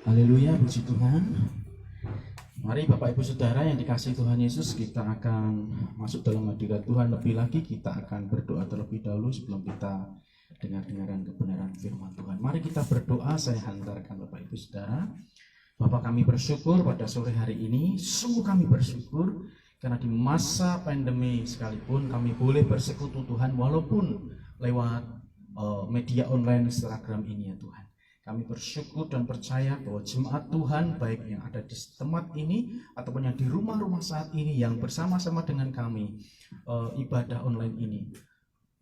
Haleluya, puji Tuhan. Mari Bapak Ibu Saudara yang dikasihi Tuhan Yesus, kita akan masuk dalam hadirat Tuhan. Lebih lagi kita akan berdoa terlebih dahulu sebelum kita dengar-dengaran kebenaran firman Tuhan. Mari kita berdoa, saya hantarkan Bapak Ibu Saudara. Bapak, kami bersyukur pada sore hari ini, sungguh kami bersyukur karena di masa pandemi sekalipun kami boleh bersekutu Tuhan walaupun lewat media online Instagram ini ya Tuhan. Kami bersyukur dan percaya bahwa jemaat Tuhan baik yang ada di tempat ini ataupun yang di rumah-rumah saat ini yang bersama-sama dengan kami ibadah online ini,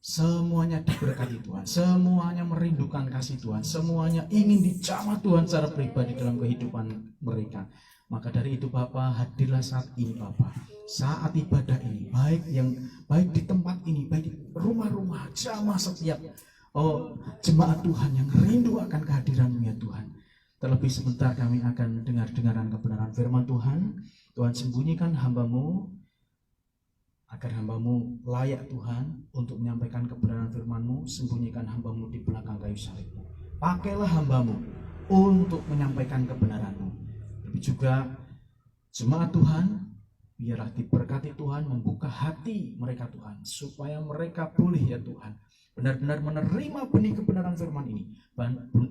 semuanya diberkati Tuhan, semuanya merindukan kasih Tuhan, semuanya ingin dijamah Tuhan secara pribadi dalam kehidupan mereka. Maka dari itu Bapa, hadirlah saat ini Bapa, saat ibadah ini, baik di tempat ini, baik di rumah-rumah jamaah setiap jemaat Tuhan yang rindu akan kehadiran-Mu ya Tuhan. Terlebih sebentar kami akan dengar-dengaran kebenaran firman Tuhan. Tuhan, sembunyikan hamba-Mu agar hamba-Mu layak Tuhan untuk menyampaikan kebenaran firman-Mu. Sembunyikan hamba-Mu di belakang kayu salib-Mu. Pakailah hamba-Mu untuk menyampaikan kebenaran-Mu. Tapi juga jemaat Tuhan, biarlah diberkati Tuhan, membuka hati mereka Tuhan, supaya mereka boleh ya Tuhan benar-benar menerima benih kebenaran firman ini,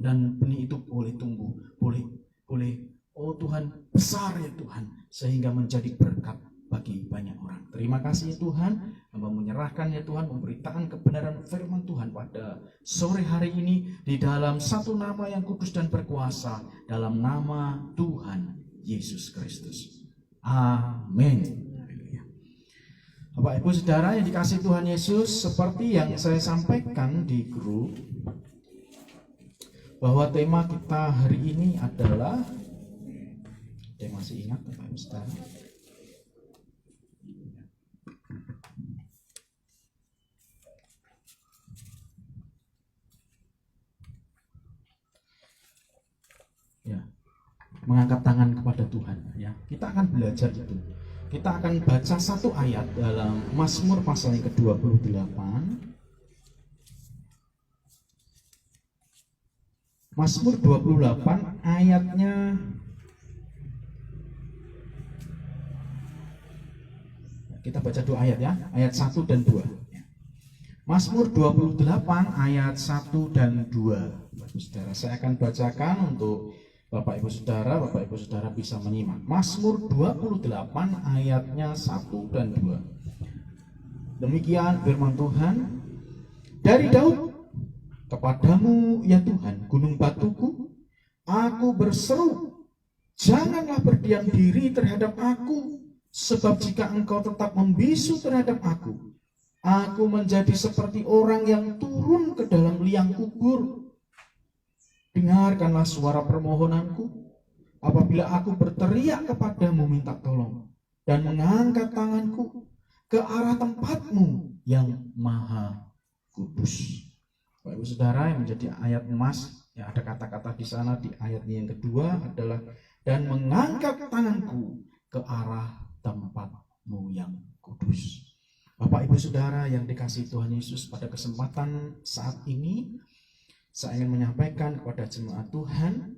dan benih itu boleh tumbuh, boleh oh Tuhan besar ya Tuhan, sehingga menjadi berkat bagi banyak orang. Terima kasih ya Tuhan, hamba menyerahkan ya Tuhan, memberitakan kebenaran firman Tuhan pada sore hari ini di dalam satu nama yang kudus dan berkuasa, dalam nama Tuhan Yesus Kristus. Amin. Bapak Ibu Saudara yang dikasihi Tuhan Yesus, seperti yang saya sampaikan di grup, bahwa tema kita hari ini adalah, saya masih ingat Bapak Ibu Saudara, ya, mengangkat tangan kepada Tuhan ya. Kita akan belajar itu. Kita akan baca satu ayat dalam Mazmur pasal yang ke-28. Mazmur 28 ayatnya kita baca dua ayat ya, ayat 1 dan 2. Mazmur 28 ayat 1 dan 2. Bapak Saudara, saya akan bacakan untuk Bapak Ibu Saudara bisa menyimak. Mazmur 28 ayatnya 1 dan 2. Demikian firman Tuhan. Dari Daud, kepadamu ya Tuhan, gunung batuku, aku berseru, janganlah berdiam diri terhadap aku, sebab jika engkau tetap membisu terhadap aku menjadi seperti orang yang turun ke dalam liang kubur. Dengarkanlah suara permohonanku apabila aku berteriak kepadamu minta tolong dan mengangkat tanganku ke arah tempat-Mu yang maha kudus. Bapak Ibu Saudara, yang menjadi ayat emas, ya ada kata-kata di sana di ayat yang kedua adalah dan mengangkat tanganku ke arah tempat-Mu yang kudus. Bapak Ibu Saudara yang dikasihi Tuhan Yesus, pada kesempatan saat ini saya ingin menyampaikan kepada jemaat Tuhan,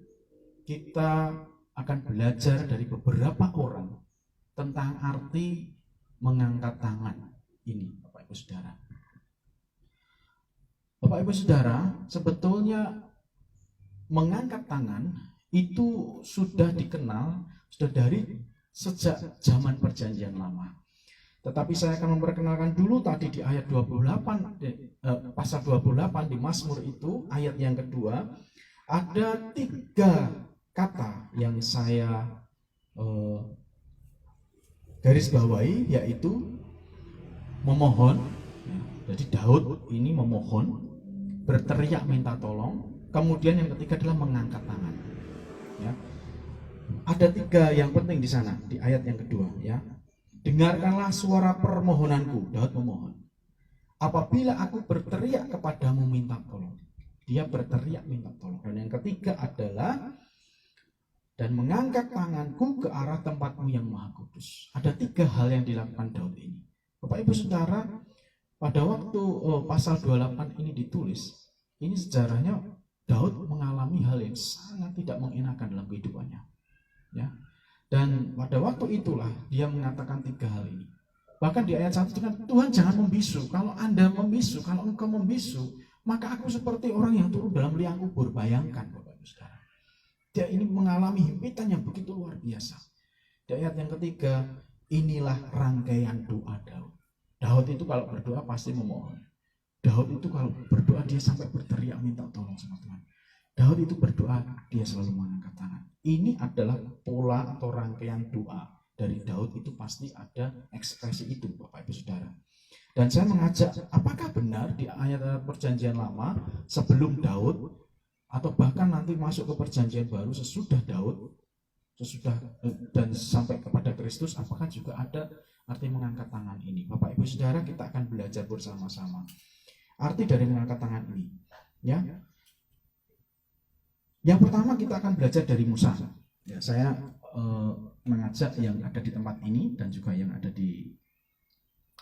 kita akan belajar dari beberapa orang tentang arti mengangkat tangan ini, Bapak Ibu Saudara. Bapak Ibu Saudara, sebetulnya mengangkat tangan itu sudah dikenal, sudah dari sejak zaman Perjanjian Lama. Tetapi saya akan memperkenalkan dulu tadi di ayat 28, pasal 28 di Mazmur itu, ayat yang kedua, ada 3 kata yang saya garis bawahi, yaitu memohon. Jadi Daud ini memohon, berteriak minta tolong, kemudian yang ketiga adalah mengangkat tangan. Ya. Ada 3 yang penting di sana, di ayat yang kedua ya. Dengarkanlah suara permohonanku, Daud memohon. Apabila aku berteriak kepadamu minta tolong. Dia berteriak minta tolong. Dan yang ketiga adalah dan mengangkat tanganku ke arah tempat-Mu yang maha kudus. Ada 3 hal yang dilakukan Daud ini. Bapak Ibu Saudara, pada waktu pasal 28 ini ditulis, ini sejarahnya Daud mengalami hal yang sangat tidak mengenakan dalam kehidupannya. Ya. Dan pada waktu itulah dia mengatakan 3 hal ini. Bahkan di ayat 1 dengan Tuhan jangan membisu. Kalau Anda membisu, kalau engkau membisu, maka aku seperti orang yang turun dalam liang kubur. Bayangkan Bapak Ibu Saudara. Dia ini mengalami himpitan yang begitu luar biasa. Di ayat yang ketiga, inilah rangkaian doa Daud. Daud itu kalau berdoa pasti memohon. Daud itu kalau berdoa dia sampai berteriak minta tolong sama Tuhan. Daud itu berdoa, dia selalu mengangkat tangan. Ini adalah pola atau rangkaian doa dari Daud, itu pasti ada ekspresi itu Bapak Ibu Saudara. Dan saya mengajak, apakah benar di ayat perjanjian lama sebelum Daud atau bahkan nanti masuk ke perjanjian baru sesudah Daud, sesudah dan sampai kepada Kristus, apakah juga ada arti mengangkat tangan ini? Bapak Ibu Saudara, kita akan belajar bersama-sama arti dari mengangkat tangan ini. Ya. Yang pertama kita akan belajar dari Musa. Ya, saya mengajak yang ada di tempat ini dan juga yang ada di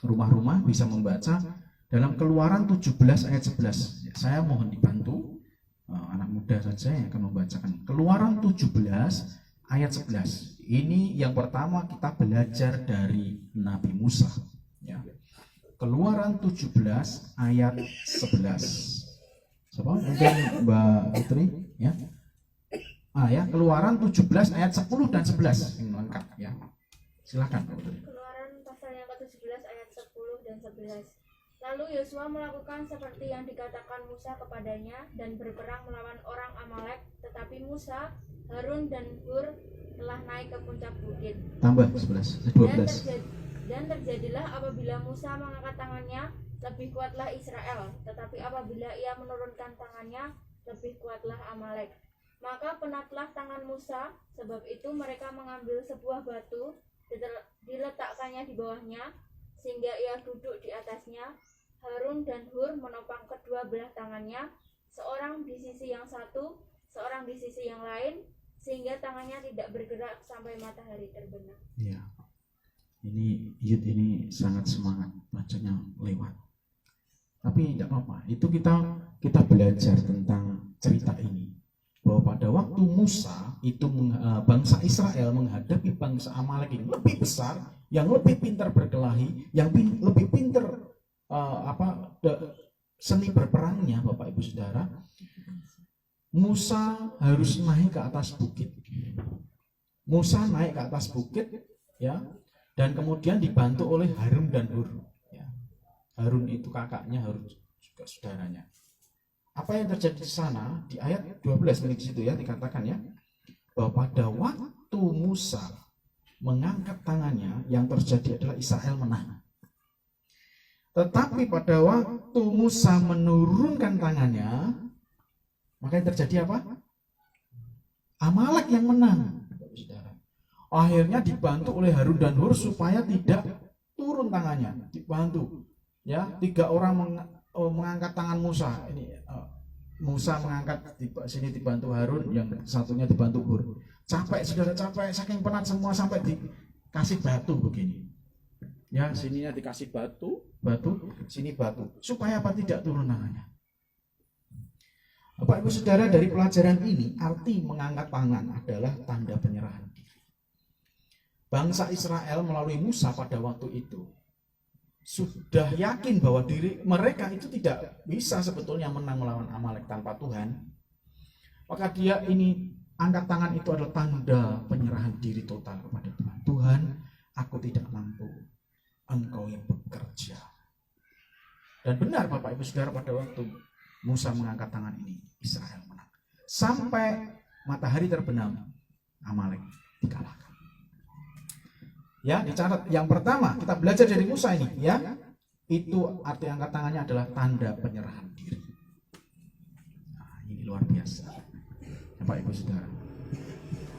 rumah-rumah bisa membaca dalam Keluaran 17 ayat 11. Ya, saya mohon dibantu anak muda saja yang akan membacakan Keluaran 17 ayat 11. Ini yang pertama kita belajar dari Nabi Musa. Ya. Keluaran 17 ayat 11. Siapa? Mungkin Mbak Putri, ya. Ya, Keluaran 17 ayat 10 dan 11 yang lengkap, ya. Silakan Mbak Putri. Keluaran pasal yang ke-17 ayat 10 dan 11. Lalu Yosua melakukan seperti yang dikatakan Musa kepadanya dan berperang melawan orang Amalek, tetapi Musa, Harun dan Hur telah naik ke puncak bukit. Tambah 11, 12. Dan terjadilah apabila Musa mengangkat tangannya, lebih kuatlah Israel, tetapi apabila ia menurunkan tangannya, lebih kuatlah Amalek. Maka penatlah tangan Musa, sebab itu mereka mengambil sebuah batu, diletakkannya di bawahnya, sehingga ia duduk di atasnya. Harun dan Hur menopang kedua belah tangannya, seorang di sisi yang satu, seorang di sisi yang lain, sehingga tangannya tidak bergerak sampai matahari terbenam. Ya. Ini sangat semangat bacanya lewat. Tapi tidak apa-apa. Itu kita belajar tentang cerita ini. Bahwa pada waktu Musa itu bangsa Israel menghadapi bangsa Amalek yang lebih besar, yang lebih pintar berkelahi, yang lebih pintar seni berperangnya, Bapak Ibu Saudara, Musa harus naik ke atas bukit. Musa naik ke atas bukit, ya, dan kemudian dibantu oleh Harun dan Hur. Ya. Harun itu kakaknya, Harun juga saudaranya. Apa yang terjadi di sana di ayat 12 di situ ya dikatakan ya, bahwa pada waktu Musa mengangkat tangannya, yang terjadi adalah Israel menang. Tetapi pada waktu Musa menurunkan tangannya, maka yang terjadi apa? Amalek yang menang. Akhirnya dibantu oleh Harun dan Hur supaya tidak turun tangannya, dibantu. Ya, 3 orang mengangkat tangan Musa. Ini Musa mengangkat di sini dibantu Harun, yang satunya dibantu Hur. Capek, saudara, capek, saking penat semua sampai dikasih batu begini. Ya, sininya dikasih batu, sini batu. Supaya apa? Tidak turun tangannya. Bapak Ibu Saudara, dari pelajaran ini arti mengangkat tangan adalah tanda penyerahan diri. Bangsa Israel melalui Musa pada waktu itu sudah yakin bahwa diri mereka itu tidak bisa sebetulnya menang melawan Amalek tanpa Tuhan. Maka dia ini angkat tangan itu adalah tanda penyerahan diri total kepada Tuhan. Tuhan, aku tidak mampu, Engkau yang bekerja. Dan benar Bapak Ibu Saudara, pada waktu Musa mengangkat tangan ini, Israel menang. Sampai matahari terbenam, Amalek dikalahkan. Ya, dicatat. Yang pertama kita belajar dari Musa ini, ya, itu arti angkat tangannya adalah tanda penyerahan diri. Nah, ini luar biasa, Bapak Ibu Saudara.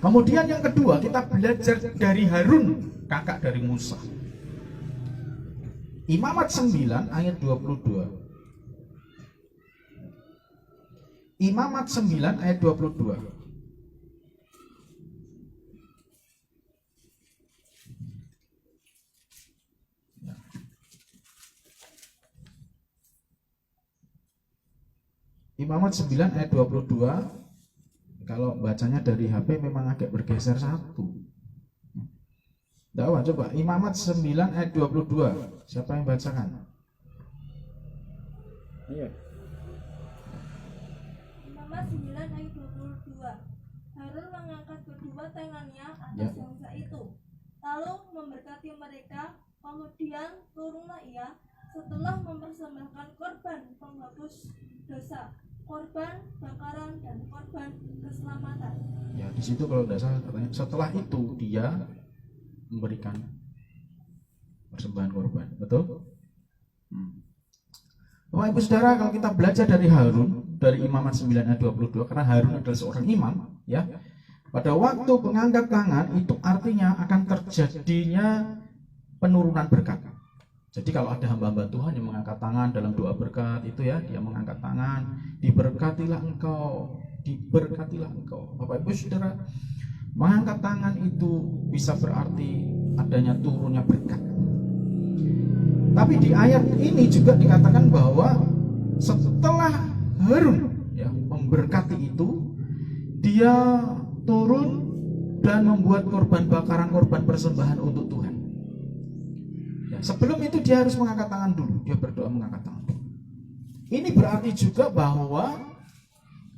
Kemudian yang kedua kita belajar dari Harun, kakak dari Musa. Imamat 9 ayat 22. Imamat 9 ayat 22. Imamat 9 ayat 22. Kalau bacanya dari HP memang agak bergeser satu. Coba Imamat 9 ayat 22. Siapa yang bacakan? Ayo. Imamat 9 ayat 22. Harun mengangkat kedua tangannya atas bangsa itu, lalu memberkati mereka. Kemudian turunlah ia setelah mempersembahkan korban penghapus dosa, korban bakaran, dan korban keselamatan. Ya, di situ kalau tidak salah katanya setelah itu dia memberikan persembahan korban, betul? Bapak Ibu Saudara, kalau kita belajar dari Harun, dari Imamat 9 ayat 22, karena Harun adalah seorang imam, ya. Pada waktu mengangkat tangan itu artinya akan terjadinya penurunan berkat. Jadi kalau ada hamba-hamba Tuhan yang mengangkat tangan dalam doa berkat itu ya, dia mengangkat tangan, diberkatilah engkau, diberkatilah engkau. Bapak Ibu Saudara, mengangkat tangan itu bisa berarti adanya turunnya berkat. Tapi di ayat ini juga dikatakan bahwa setelah Harun ya memberkati itu, dia turun dan membuat korban bakaran, korban persembahan untuk Tuhan. Ya, sebelum itu dia harus mengangkat tangan dulu, dia berdoa mengangkat tangan dulu. Ini berarti juga bahwa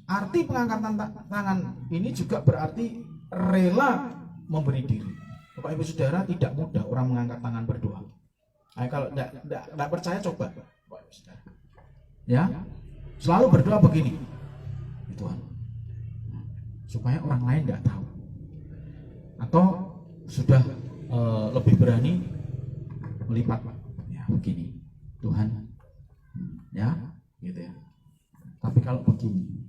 arti pengangkatan tangan ini juga berarti rela memberi diri. Bapak Ibu Saudara, tidak mudah orang mengangkat tangan berdoa. Nah, kalau tidak percaya coba, Bapak Ibu Saudara. Ya, selalu berdoa begini, Tuhan, supaya orang lain tidak tahu. Atau sudah lebih berani melipat, ya begini, Tuhan, ya, gitu ya. Tapi kalau begini,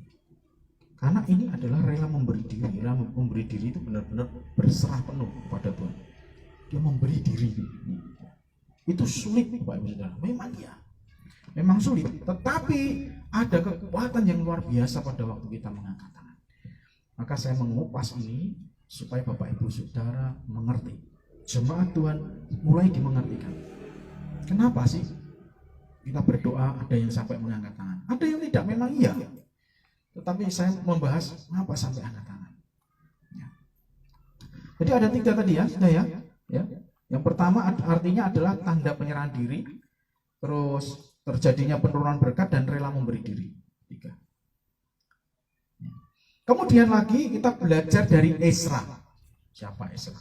karena ini adalah rela memberi diri. Rela memberi diri itu benar-benar berserah penuh kepada Tuhan. Dia memberi diri. Itu sulit, Bapak Ibu Saudara. Memang ya, memang sulit. Tetapi ada kekuatan yang luar biasa pada waktu kita mengangkat tangan. Maka saya mengupas ini supaya Bapak Ibu Saudara mengerti. Jemaat Tuhan mulai dimengertikan. Kenapa sih kita berdoa ada yang sampai mengangkat tangan? Ada yang tidak, memang iya. Tetapi saya membahas mengapa sampai angkat tangan. Ya. Jadi ada 3 tadi ya, sudah ya. Ya. Yang pertama artinya adalah tanda penyerahan diri, terus terjadinya penurunan berkat dan rela memberi diri. 3. Ya. Kemudian lagi kita belajar dari Esra. Siapa Esra?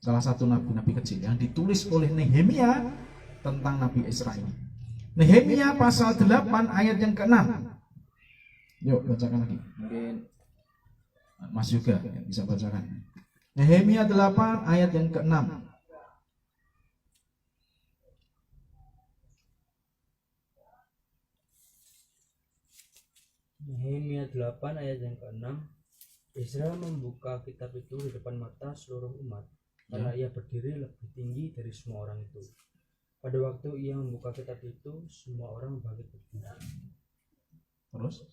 Salah satu nabi-nabi kecil yang ditulis oleh Nehemia tentang Nabi Esra ini. Nehemia pasal 8 ayat yang ke-6. Yuk bacakan lagi. Mungkin Mas juga ya, bisa bacakan. Nehemia 8 ayat yang ke-6. Nehemia 8 ayat yang ke-6. Ezra membuka kitab itu di depan mata seluruh umat, karena ia berdiri lebih tinggi dari semua orang itu. Pada waktu ia membuka kitab itu, semua orang bangkit berdiri. Terus?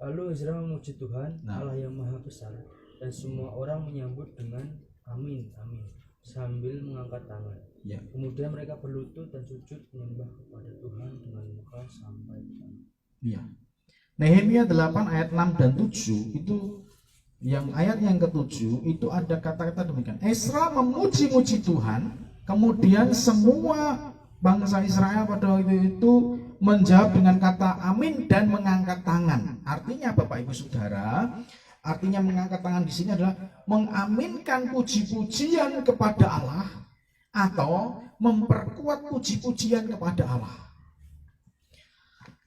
Lalu Ezra memuji Tuhan, Allah yang Maha Besar, dan semua orang menyambut dengan amin, amin, sambil mengangkat tangan. Ya. Kemudian mereka berlutut dan sujud menyembah kepada Tuhan dengan muka sampai ke tanah. Iya. Nehemia 8 ayat 6 dan 7 itu yang ayat yang ke-7 itu ada kata-kata demikian. Esra memuji-muji Tuhan, kemudian semua bangsa Israel pada waktu itu menjawab dengan kata amin dan mengangkat tangan. Artinya Bapak Ibu Saudara, artinya mengangkat tangan di sini adalah mengaminkan puji-pujian kepada Allah atau memperkuat puji-pujian kepada Allah.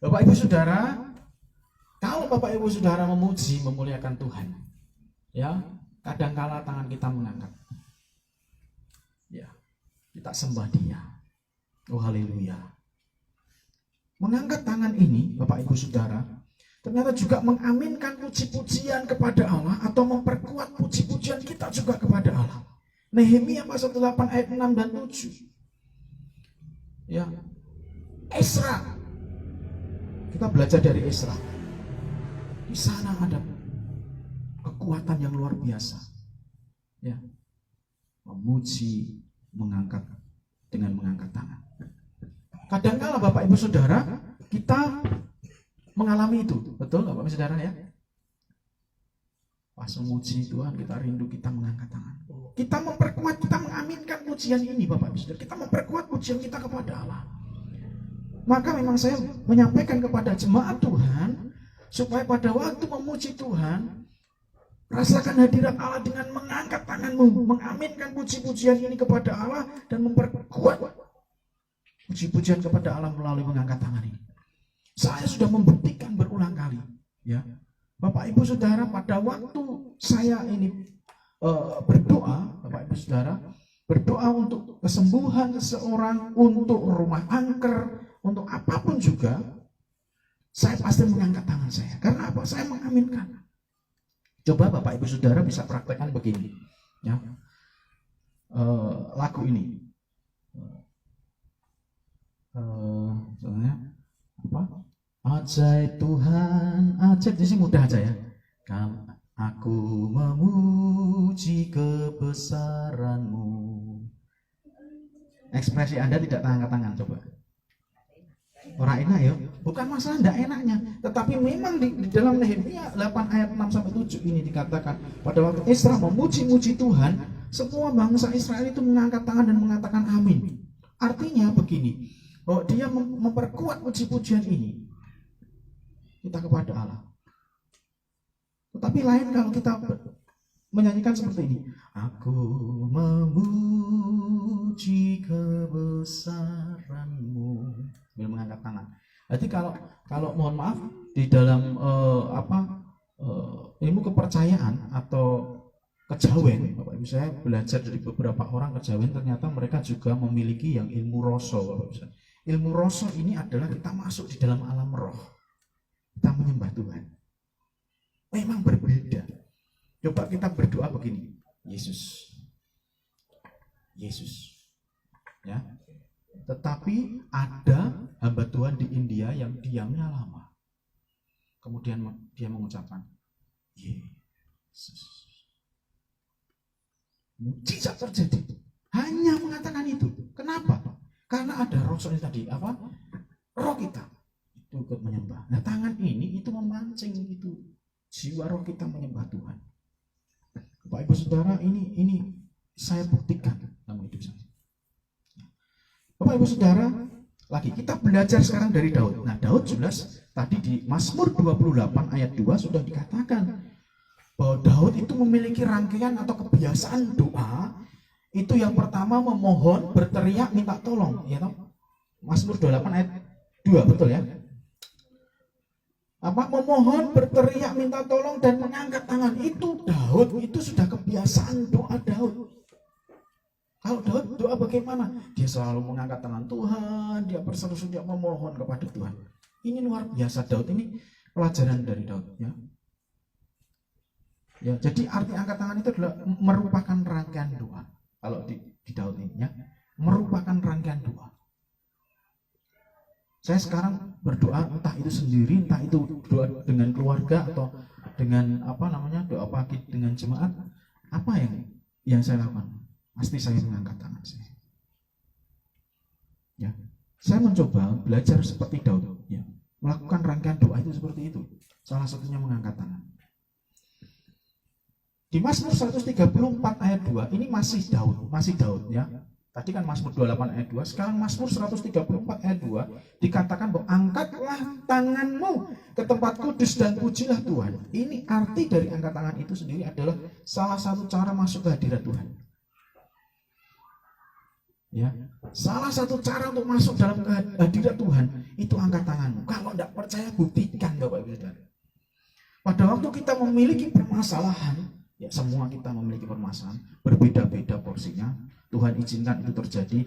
Bapak Ibu Saudara, kalau Bapak Ibu Saudara memuji, memuliakan Tuhan, ya, kadangkala tangan kita mengangkat. Ya, kita sembah Dia. Oh haleluya. Mengangkat tangan ini, Bapak Ibu Saudara, ternyata juga mengaminkan puji-pujian kepada Allah atau memperkuat puji-pujian kita juga kepada Allah. Nehemia pasal 8 ayat 6 dan 7. Ya. Esra. Kita belajar dari Esra. Di sana ada kekuatan yang luar biasa. Ya. Memuji, mengangkat dengan mengangkat tangan. Kadang-kala Bapak Ibu Saudara, kita mengalami itu, betul Bapak Ibu Saudara ya? Pas memuji Tuhan, kita rindu, kita mengangkat tangan. Kita memperkuat, kita mengaminkan pujian ini Bapak Ibu Saudara. Kita memperkuat pujian kita kepada Allah. Maka memang saya menyampaikan kepada jemaat Tuhan, supaya pada waktu memuji Tuhan, rasakan hadirat Allah dengan mengangkat tanganmu, mengaminkan puji-pujian ini kepada Allah, dan memperkuat puji-pujian kepada Allah melalui mengangkat tangan ini. Saya sudah membuktikan berulang kali, ya, Bapak Ibu Saudara, pada waktu saya ini berdoa, Bapak Ibu Saudara, berdoa untuk kesembuhan seseorang, untuk rumah angker, untuk apapun juga, saya pasti mengangkat tangan saya. Karena apa? Saya mengaminkan. Coba Bapak Ibu Saudara bisa praktekkan begini, ya, lagu ini, soalnya apa? Ajaib Tuhan, ajaib di sini mudah aja ya. Kan aku memuji kebesaran-Mu. Ekspresi Anda tidak angkat tangan, coba. Orang enak ya, bukan masalah tidak enaknya, tetapi memang di dalam Nehemia 8 ayat 6 sampai 7 ini dikatakan pada waktu Ezra memuji-muji Tuhan, semua bangsa Israel itu mengangkat tangan dan mengatakan amin. Artinya begini, bahwa dia memperkuat puji-pujian ini kita kepada Allah. Tetapi lain kalau kita menyanyikan seperti ini, aku memuji kebesaran-Mu, sambil mengangkat tangan. Jadi kalau mohon maaf di dalam ilmu kepercayaan atau kejawen, Bapak Ibu, saya belajar dari beberapa orang kejawen, ternyata mereka juga memiliki yang ilmu roso, Bapak Ibu. Ilmu roso ini adalah kita masuk di dalam alam roh, kita menyembah Tuhan. Memang berbeda. Coba kita berdoa begini, Yesus, ya. Tetapi ada hamba Tuhan di India yang diamnya lama. Kemudian dia mengucapkan, Yesus. Mujizat terjadi. Hanya mengatakan itu. Kenapa? Karena ada roh tadi, apa? Roh kita itu ikut menyembah. Nah, tangan ini itu memancing itu jiwa roh kita menyembah Tuhan. Bapak Ibu Saudara, ini saya buktikan dalam hidup saya. Bapak Ibu Saudara, lagi kita belajar sekarang dari Daud. Nah, Daud jelas tadi di Mazmur 28 ayat 2 sudah dikatakan bahwa Daud itu memiliki rangkaian atau kebiasaan doa. Itu yang pertama memohon, berteriak, minta tolong, ya toh? Mazmur 28 ayat 2, betul ya? Apa? Memohon, berteriak, minta tolong, dan mengangkat tangan. Itu Daud, itu sudah kebiasaan doa Daud. Kalau Daud doa bagaimana? Dia selalu mengangkat tangan Tuhan, dia berseru-seru, dia memohon kepada Tuhan. Ini luar biasa Daud, ini pelajaran dari Daud, ya. Ya, jadi arti angkat tangan itu adalah merupakan rangkaian doa. Kalau di Daud ini, ya, merupakan rangkaian doa. Saya sekarang berdoa, entah itu sendiri, entah itu doa dengan keluarga atau dengan doa pagi dengan jemaat, apa yang saya lakukan? Pasti saya mengangkat tangan saya. Ya, saya mencoba belajar seperti Daud, ya, melakukan rangkaian doa itu seperti itu. Salah satunya mengangkat tangan. Di Mazmur 134 ayat 2, ini masih Daud, ya. Tadi kan Mazmur 28 ayat 2, sekarang Mazmur 134 ayat 2 dikatakan bahwa angkatlah tanganmu ke tempat kudus dan pujilah Tuhan. Ini arti dari angkat tangan itu sendiri adalah salah satu cara masuk ke hadirat Tuhan. Ya, salah satu cara untuk masuk dalam hadirat Tuhan itu angkat tanganmu. Kalau tidak percaya, buktikan Bapak Ibu Saudara. Pada waktu kita memiliki permasalahan, ya, semua kita memiliki permasalahan, berbeda-beda porsinya. Tuhan izinkan itu terjadi,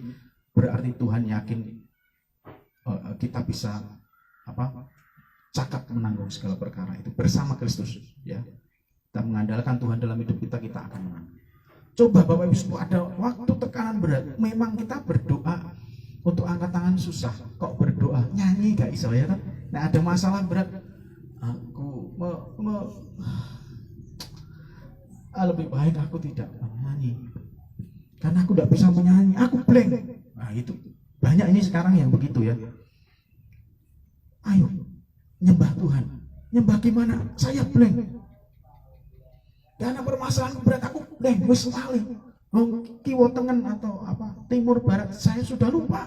berarti Tuhan yakin kita bisa cakap menanggung segala perkara itu bersama Kristus, ya. Kita mengandalkan Tuhan dalam hidup kita akan menang. Coba Bapak Ibu, ada waktu tekanan berat, memang kita berdoa untuk angkat tangan susah, kok berdoa nyanyi gak iso, ya. Nah, ada masalah berat, aku lebih baik aku tidak menyanyi. Karena aku tidak bisa menyanyi, aku blank. Nah, itu banyak ini sekarang yang begitu, ya. Ayo, nyembah Tuhan. Nyembah gimana? Saya blank. Karena permasalahan berat aku blank, wis lali. Kiwo tengen atau apa? Timur barat saya sudah lupa.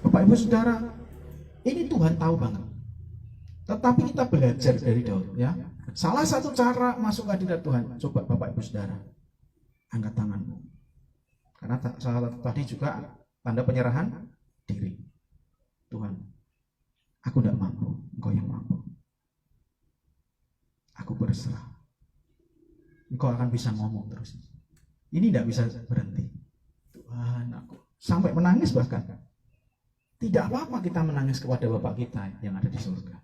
Bapak Ibu Saudara, ini Tuhan tahu banget. Tetapi kita belajar dari Daud ya. Salah satu cara masuk ke hadirat Tuhan, coba Bapak Ibu Saudara, angkat tanganmu. Karena salah satu tadi juga tanda penyerahan diri. Tuhan, aku tidak mampu, Engkau yang mampu. Aku berserah. Engkau akan bisa ngomong terus. Ini tidak bisa berhenti. Tuhan, aku sampai menangis bahkan. Tidak apa-apa kita menangis kepada Bapak kita yang ada di surga.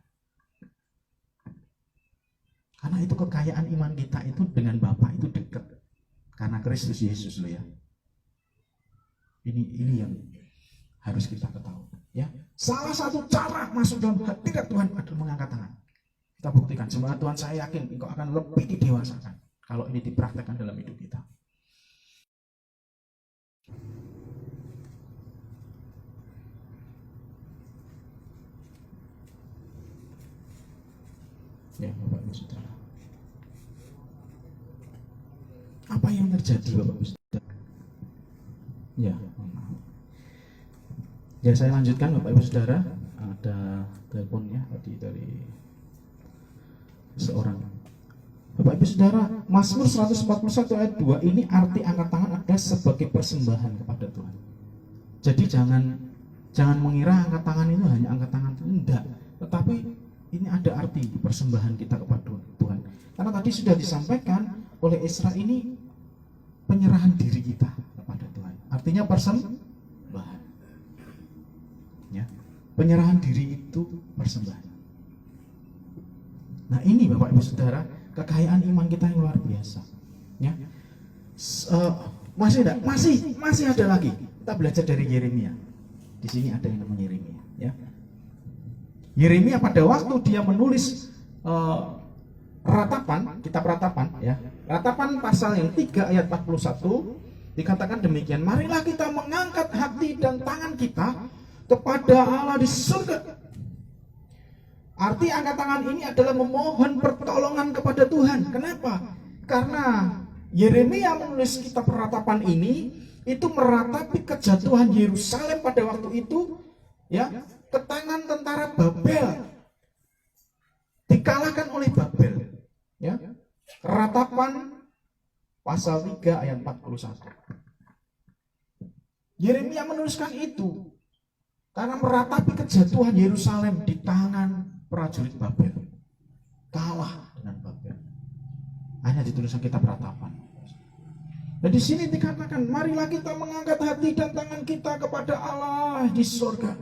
Karena itu kekayaan iman kita itu dengan Bapa itu dekat. Karena Kristus Yesus loh ya. Ini yang harus kita ketahui. Ya, salah satu cara masuk dalam hadirat Tuhan adalah mengangkat tangan. Kita buktikan, jemaat Tuhan, saya yakin engkau akan lebih didewasakan kalau ini dipraktekkan dalam hidup kita. Ya, Bapak Ibu Saudara. Apa yang terjadi, Bapak Ibu Saudara? Ya, ya saya lanjutkan, Bapak Ibu Saudara. Ada teleponnya tadi dari seorang. Bapak Ibu Saudara, Mazmur 141 ayat 2 ini arti angkat tangan ada sebagai persembahan kepada Tuhan. Jadi jangan mengira angkat tangan itu hanya angkat tangan, enggak. Tetapi ini ada arti persembahan kita kepada Tuhan. Karena tadi sudah disampaikan oleh Esra, ini penyerahan diri kita kepada Tuhan. Artinya persembahan. Ya, penyerahan diri itu persembahan. Nah ini Bapak Ibu Saudara, kekayaan iman kita yang luar biasa. Ya, masih ada lagi. Kita belajar dari Yeremia. Di sini ada yang namanya Yeremia. Ya, Yeremia pada waktu dia menulis Ratapan, kitab Ratapan, ya, Ratapan pasal yang 3 ayat 41 dikatakan demikian. Marilah kita mengangkat hati dan tangan kita kepada Allah di surga. Arti angkat tangan ini adalah memohon pertolongan kepada Tuhan. Kenapa? Karena Yeremia menulis kitab Ratapan ini itu meratapi kejatuhan Yerusalem pada waktu itu, ya, ke tangan tentara Babel, dikalahkan oleh Babel. Ya, Ratapan pasal 3 ayat 41. Yeremia menuliskan itu karena meratapi kejatuhan Yerusalem di tangan prajurit Babel, kalah dengan Babel. Hanya dituliskan kitab Ratapan. Dan di sini dikatakan, marilah kita mengangkat hati dan tangan kita kepada Allah di surga.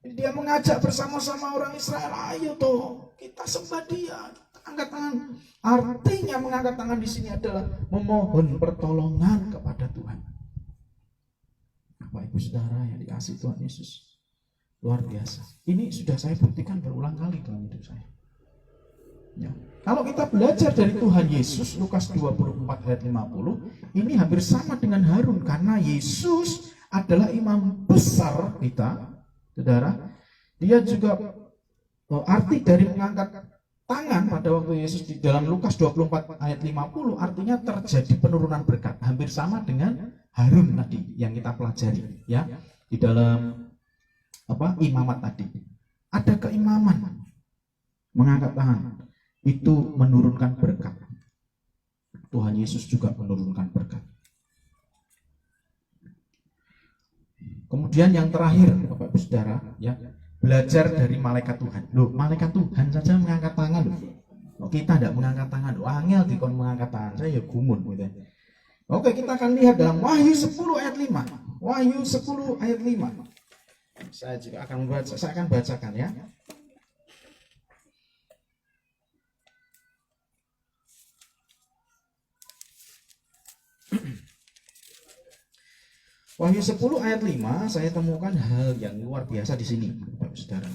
Dia mengajak bersama-sama orang Israel, ayo toh kita sembah Dia, angkat tangan. Artinya mengangkat tangan di sini adalah memohon pertolongan kepada Tuhan. Bapak Ibu Saudara yang dikasihi Tuhan Yesus, luar biasa. Ini sudah saya buktikan berulang kali dalam hidup saya. Ya. Kalau kita belajar dari Tuhan Yesus, Lukas 24 ayat 50, ini hampir sama dengan Harun, karena Yesus adalah imam besar kita, saudara. Dia juga arti dari mengangkat tangan pada waktu Yesus di dalam Lukas 24 ayat 50 artinya terjadi penurunan berkat, hampir sama dengan Harun tadi yang kita pelajari, ya, di dalam imamat tadi. Ada keimaman, mengangkat tangan itu menurunkan berkat. Tuhan Yesus juga menurunkan berkat. Kemudian yang terakhir, Bapak Ibu Saudara, ya, belajar dari malaikat Tuhan. Loh, malaikat Tuhan saja mengangkat tangan loh. Kita tidak mengangkat tangan. Loh, angel dikon mengangkat tangan. Saya ya gumun gitu. Oke, kita akan lihat dalam Wahyu 10 ayat 5. Wahyu 10 ayat 5. Saya juga akan membaca, saya akan bacakan ya. Wahyu 10 ayat 5, saya temukan hal yang luar biasa di sini, Bapak Saudara.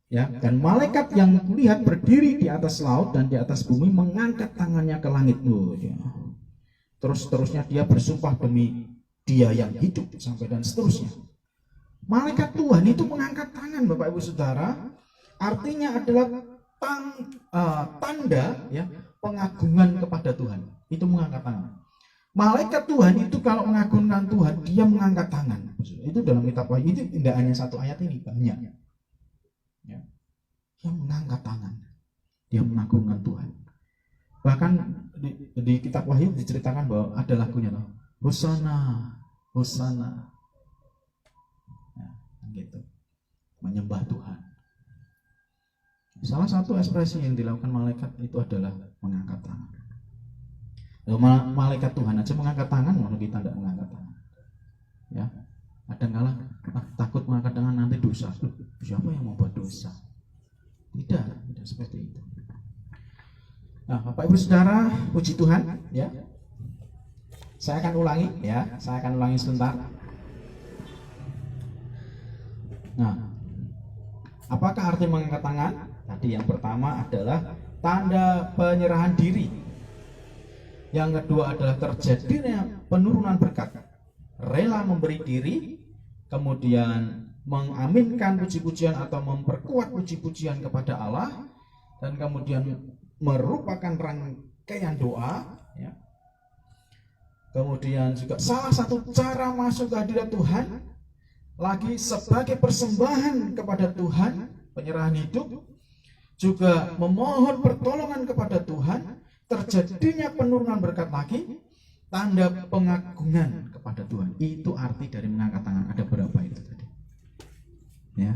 Ya, dan malaikat yang kulihat berdiri di atas laut dan di atas bumi mengangkat tangannya ke langit. Ya. Terus-terusnya dia bersumpah demi Dia yang hidup sampai dan seterusnya. Malaikat Tuhan itu mengangkat tangan, Bapak Ibu Saudara, artinya adalah tanda ya pengagungan kepada Tuhan. Itu mengangkat tangan. Malaikat Tuhan itu kalau mengagungkan Tuhan, dia mengangkat tangan. Itu dalam kitab Wahyu, itu tidak hanya satu ayat ini, banyak. Ya. Dia mengangkat tangan. Dia mengagungkan Tuhan. Bahkan di kitab Wahyu diceritakan bahwa ada lagunya, Hosana, Hosana. Ya, gitu. Menyembah Tuhan. Salah satu ekspresi yang dilakukan malaikat itu adalah mengangkat tangan. Malaikat Tuhan aja mengangkat tangan, mau kita tidak mengangkat tangan. Ya, kadang-kala takut mengangkat tangan nanti dosa. Siapa yang mau buat dosa? Tidak seperti itu. Nah, Bapak Ibu Saudara, puji Tuhan, ya. Saya akan ulangi sebentar. Nah, apakah arti mengangkat tangan? Tadi yang pertama adalah tanda penyerahan diri. Yang kedua adalah terjadinya penurunan berkat, rela memberi diri, kemudian mengaminkan puji-pujian atau memperkuat puji-pujian kepada Allah, dan kemudian merupakan rangkaian doa. Ya. Kemudian juga salah satu cara masuk ke hadirat Tuhan, lagi sebagai persembahan kepada Tuhan, penyerahan hidup, juga memohon pertolongan kepada Tuhan. Terjadinya penurunan berkat lagi, tanda pengagungan kepada Tuhan. Itu arti dari mengangkat tangan. Ada berapa itu tadi? Ya.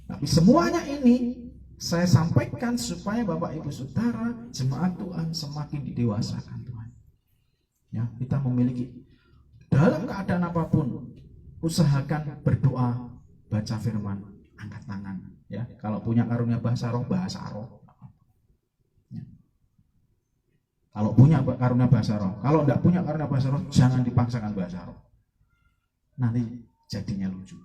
Tapi semuanya ini saya sampaikan supaya Bapak Ibu Saudara, jemaat Tuhan semakin didewasakan Tuhan. Ya, kita memiliki dalam keadaan apapun, usahakan berdoa, baca firman, angkat tangan. Ya, kalau punya karunia bahasa roh. Kalau punya karunia bahasa roh, kalau tidak punya karunia bahasa roh, jangan dipaksakan bahasa roh. Nanti jadinya lucu.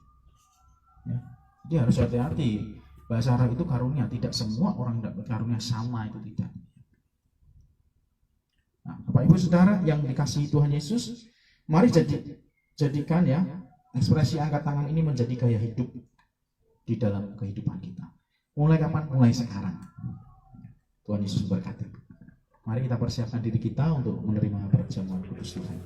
Ya. Jadi harus hati-hati. Bahasa roh itu karunia, tidak semua orang dapat karunia sama, itu tidak. Nah, Bapak Ibu Saudara yang dikasihi Tuhan Yesus, mari jadikan ya ekspresi angkat tangan ini menjadi gaya hidup di dalam kehidupan kita. Mulai kapan? Mulai sekarang. Tuhan Yesus berkati. Mari kita persiapkan diri kita untuk menerima perjamuan kudus Tuhan.